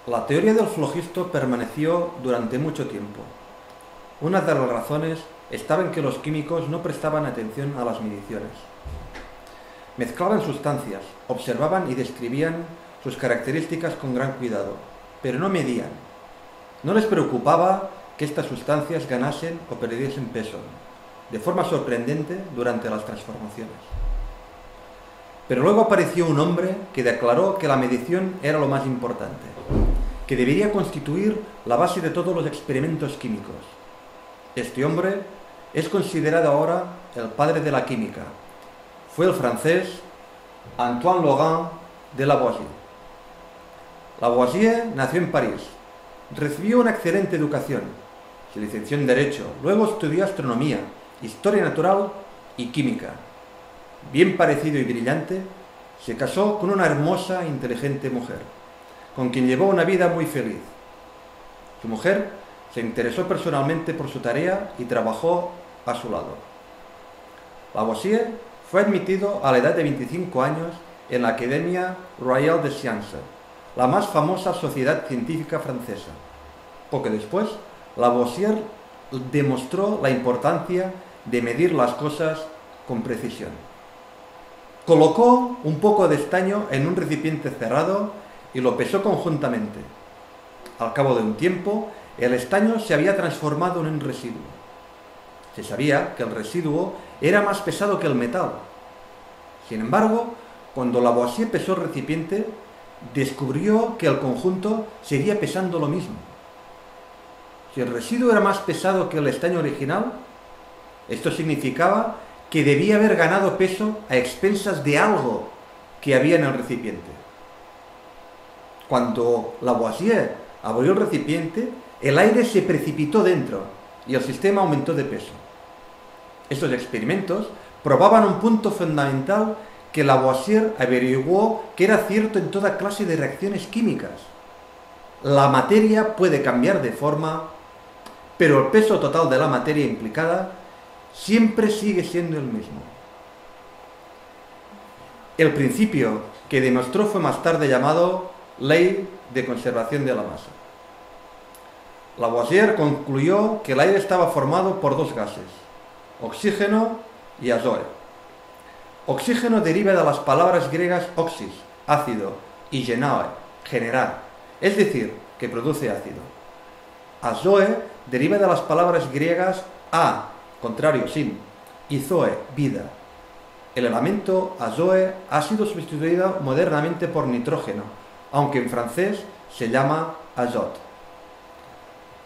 La teoría del flogisto permaneció durante mucho tiempo. Una de las razones estaba en que los químicos no prestaban atención a las mediciones. Mezclaban sustancias, observaban y describían sus características con gran cuidado, pero no medían. No les preocupaba que estas sustancias ganasen o perdiesen peso, de forma sorprendente durante las transformaciones. Pero luego apareció un hombre que declaró que la medición era lo más importante, que debería constituir la base de todos los experimentos químicos. Este hombre es considerado ahora el padre de la química. Fue el francés Antoine Laurent de Lavoisier. Lavoisier nació en París. Recibió una excelente educación. Se licenció en Derecho. Luego estudió astronomía, historia natural y química. Bien parecido y brillante, se casó con una hermosa e inteligente mujer, con quien llevó una vida muy feliz. Su mujer se interesó personalmente por su tarea y trabajó a su lado. Lavoisier fue admitido a la edad de 25 años en la Académie Royale des Sciences, la más famosa sociedad científica francesa. Poco después, Lavoisier demostró la importancia de medir las cosas con precisión. Colocó un poco de estaño en un recipiente cerrado y lo pesó conjuntamente. Al cabo de un tiempo, el estaño se había transformado en un residuo. Se sabía que el residuo era más pesado que el metal. Sin embargo, cuando Lavoisier pesó el recipiente, descubrió que el conjunto seguía pesando lo mismo. Si el residuo era más pesado que el estaño original, esto significaba que debía haber ganado peso a expensas de algo que había en el recipiente. Cuando Lavoisier abrió el recipiente, el aire se precipitó dentro y el sistema aumentó de peso. Estos experimentos probaban un punto fundamental que Lavoisier averiguó que era cierto en toda clase de reacciones químicas. La materia puede cambiar de forma, pero el peso total de la materia implicada siempre sigue siendo el mismo. El principio que demostró fue más tarde llamado ley de conservación de la masa. Lavoisier concluyó que el aire estaba formado por dos gases, oxígeno y azoe. Oxígeno deriva de las palabras griegas oxis, ácido, y genoe, generar, es decir, que produce ácido. Azoe deriva de las palabras griegas a, contrario, sin, y zoe, vida. El elemento azoe ha sido sustituido modernamente por nitrógeno, aunque en francés se llama azote.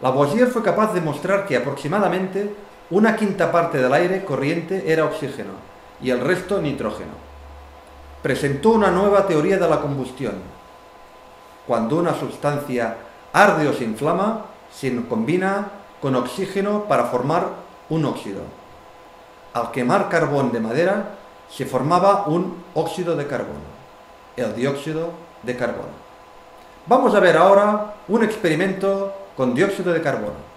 Lavoisier fue capaz de mostrar que aproximadamente una quinta parte del aire corriente era oxígeno y el resto nitrógeno. Presentó una nueva teoría de la combustión. Cuando una sustancia arde o se inflama, se combina con oxígeno para formar un óxido. Al quemar carbón de madera, se formaba un óxido de carbono, el dióxido de carbono. Vamos a ver ahora un experimento con dióxido de carbono.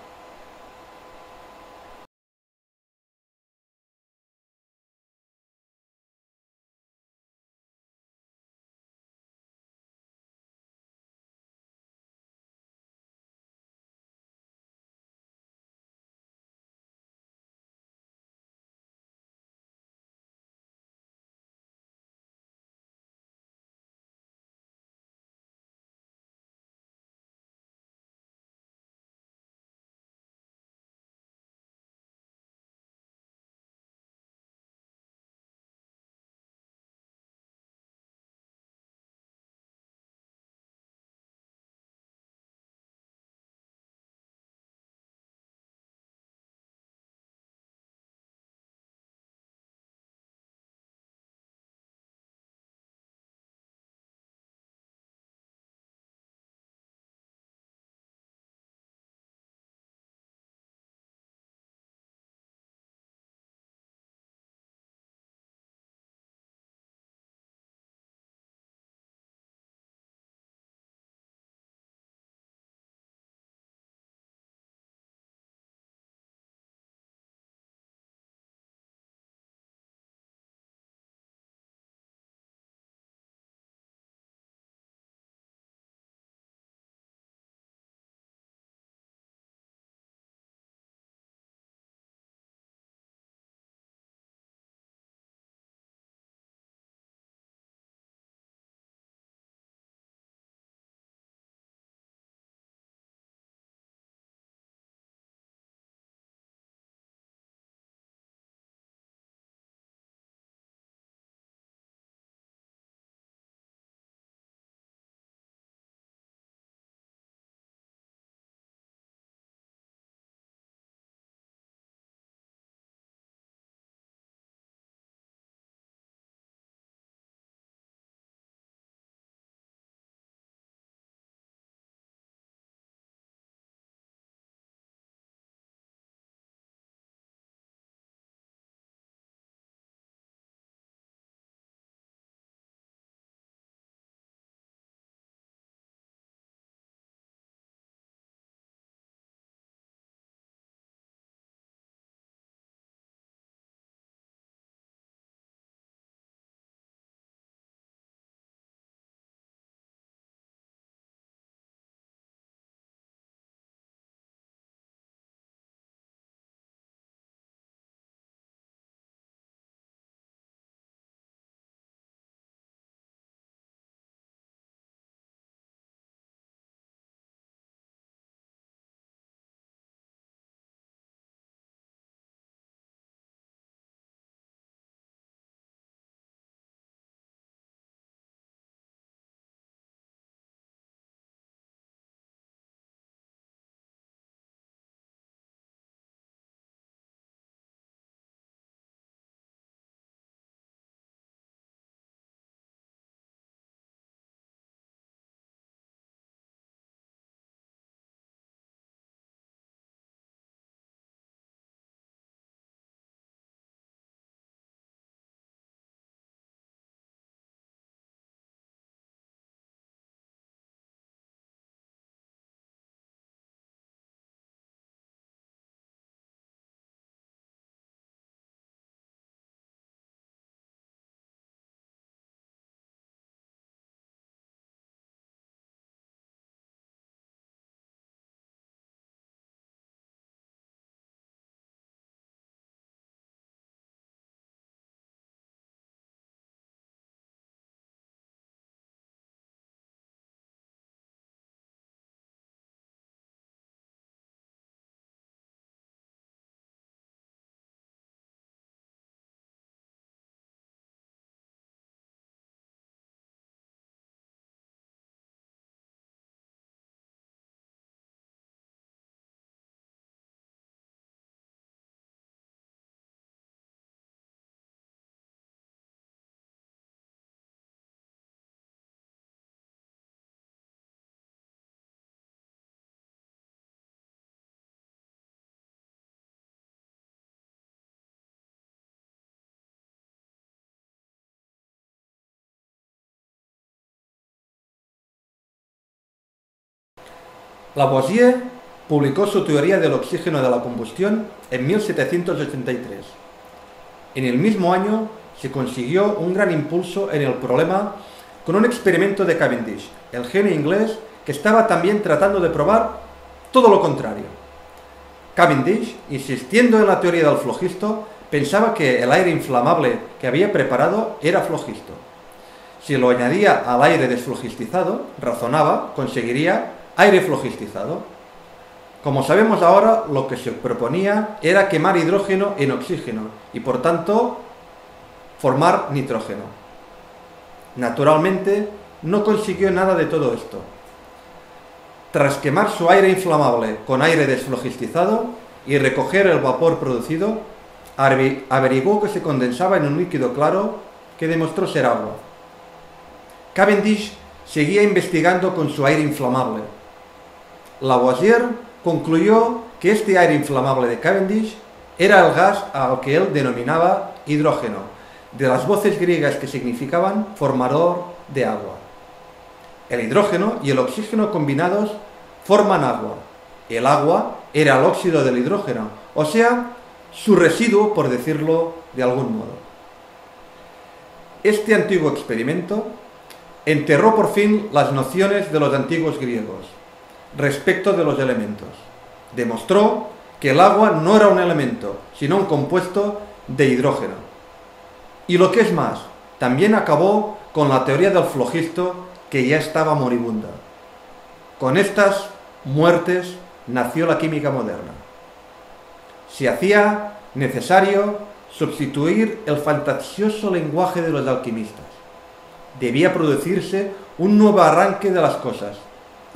Lavoisier publicó su teoría del oxígeno de la combustión en 1783. En el mismo año se consiguió un gran impulso en el problema con un experimento de Cavendish, el genio inglés que estaba también tratando de probar todo lo contrario. Cavendish, insistiendo en la teoría del flogisto, pensaba que el aire inflamable que había preparado era flogisto. Si lo añadía al aire desflogistizado, razonaba, conseguiría aire flogistizado. Como sabemos ahora, lo que se proponía era quemar hidrógeno en oxígeno y, por tanto, formar nitrógeno. Naturalmente, no consiguió nada de todo esto. Tras quemar su aire inflamable con aire desflogistizado y recoger el vapor producido, averiguó que se condensaba en un líquido claro que demostró ser agua. Cavendish seguía investigando con su aire inflamable. Lavoisier concluyó que este aire inflamable de Cavendish era el gas al que él denominaba hidrógeno, de las voces griegas que significaban formador de agua. El hidrógeno y el oxígeno combinados forman agua. El agua era el óxido del hidrógeno, o sea, su residuo, por decirlo de algún modo. Este antiguo experimento enterró por fin las nociones de los antiguos griegos respecto de los elementos. Demostró que el agua no era un elemento, sino un compuesto de hidrógeno. Y lo que es más, también acabó con la teoría del flogisto, que ya estaba moribunda. Con estas muertes nació la química moderna. Se hacía necesario sustituir el fantasioso lenguaje de los alquimistas. Debía producirse un nuevo arranque de las cosas,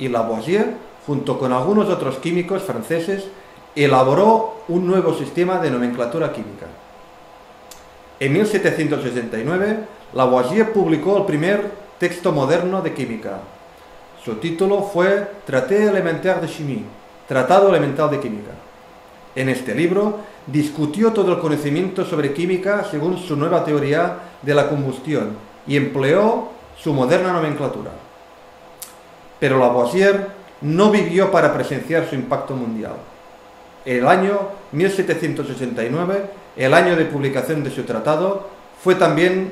y Lavoisier, junto con algunos otros químicos franceses, elaboró un nuevo sistema de nomenclatura química. En 1769, Lavoisier publicó el primer texto moderno de química. Su título fue Traité élémentaire de chimie, Tratado Elemental de Química. En este libro discutió todo el conocimiento sobre química según su nueva teoría de la combustión y empleó su moderna nomenclatura. Pero Lavoisier no vivió para presenciar su impacto mundial. El año 1789, el año de publicación de su tratado, fue también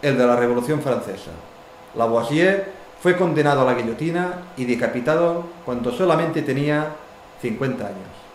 el de la Revolución Francesa. Lavoisier fue condenado a la guillotina y decapitado cuando solamente tenía 50 años.